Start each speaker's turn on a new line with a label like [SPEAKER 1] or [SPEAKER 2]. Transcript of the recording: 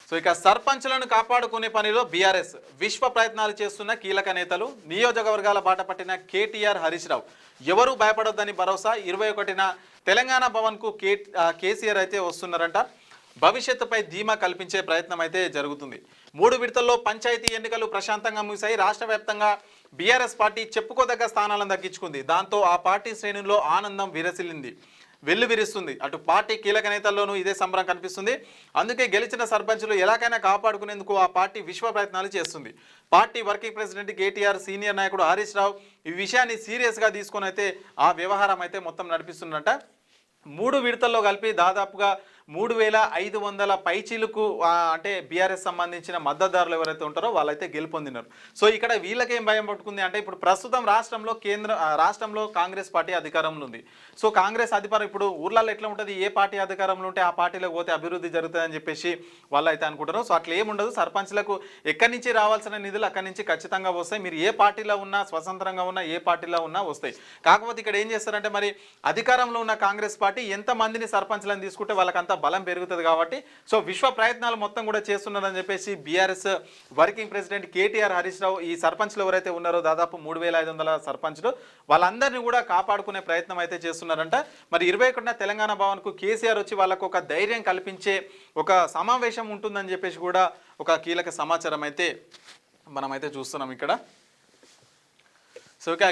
[SPEAKER 1] So ఇక సర్పంచ్లను కాపాడుకునే పనిలో బీఆర్ఎస్ విశ్వ ప్రయత్నాలు చేస్తున్న కీలక నేతలు, నియోజకవర్గాల బాట పట్టిన కేటీఆర్, హరీష్ రావు ఎవరూ భయపడొద్దని భరోసా. 21న తెలంగాణ భవన్కు కేసీఆర్ అయితే వస్తున్నారంట. భవిష్యత్తుపై ధీమా కల్పించే ప్రయత్నం అయితే జరుగుతుంది. 3 విడతల్లో పంచాయతీ ఎన్నికలు ప్రశాంతంగా ముగిశాయి. రాష్ట్ర వ్యాప్తంగా బీఆర్ఎస్ పార్టీ చెప్పుకోదగ్గ స్థానాలను దక్కించుకుంది. దాంతో ఆ పార్టీ శ్రేణుల్లో ఆనందం వెల్లువిరుస్తుంది. అటు పార్టీ కీలక నేతల్లోనూ ఇదే సంబరం కనిపిస్తుంది. అందుకే గెలిచిన సర్పంచులు ఎలాగైనా కాపాడుకునేందుకు ఆ పార్టీ విశ్వ ప్రయత్నాలు చేస్తుంది. Party working president KTR, senior నాయకుడు హరీష్ రావు ఈ విషయాన్ని సీరియస్గా తీసుకొని అయితే ఆ వ్యవహారం అయితే మొత్తం నడిపిస్తుందంట. 3 విడతల్లో కలిపి దాదాపుగా 3500 పైచీలకు అంటే బీఆర్ఎస్ సంబంధించిన మద్దతుదారులు ఎవరైతే ఉంటారో వాళ్ళైతే గెలుపొందినారు. సో ఇక్కడ వీళ్ళకేం భయం పట్టుకుంది అంటే, ఇప్పుడు ప్రస్తుతం రాష్ట్రంలో కాంగ్రెస్ పార్టీ అధికారంలో ఉంది. సో కాంగ్రెస్ అధికారం ఇప్పుడు ఊర్లలో ఎట్లా ఉంటుంది, ఏ పార్టీ అధికారంలో ఉంటే ఆ పార్టీలోకి పోతే అభివృద్ధి జరుగుతుందని చెప్పేసి వాళ్ళు అయితే అనుకుంటారు. సో అట్లా ఏముండదు. సర్పంచ్లకు ఎక్కడి నుంచి రావాల్సిన నిధులు అక్కడి నుంచి ఖచ్చితంగా వస్తాయి. మీరు ఏ పార్టీలో ఉన్నా, స్వతంత్రంగా ఉన్నా, ఏ పార్టీలో ఉన్నా వస్తాయి. కాకపోతే ఇక్కడ ఏం చేస్తారంటే, మరి అధికారంలో ఉన్న కాంగ్రెస్ పార్టీ ఎంతమందిని సర్పంచ్లను తీసుకుంటే వాళ్ళకంతా బలం పెరుగుతుంది కాబట్టి సో విశ్వ ప్రయత్నాలు మొత్తం కూడా చేస్తున్నారని చెప్పేసి బీఆర్ఎస్ వర్కింగ్ ప్రెసిడెంట్ కేటీఆర్, హరీష్ రావు ఈ సర్పంచ్లు ఎవరైతే ఉన్నారో దాదాపు 3500 సర్పంచ్లు వాళ్ళందరినీ కూడా కాపాడుకునే ప్రయత్నం అయితే చేస్తున్నారంట. మరి 21న తెలంగాణ భవన్కు కేసీఆర్ వచ్చి వాళ్ళకు ఒక ధైర్యం కల్పించే ఒక సమావేశం ఉంటుందని చెప్పేసి కూడా ఒక కీలక సమాచారం అయితే మనమైతే చూస్తున్నాం ఇక్కడ. సో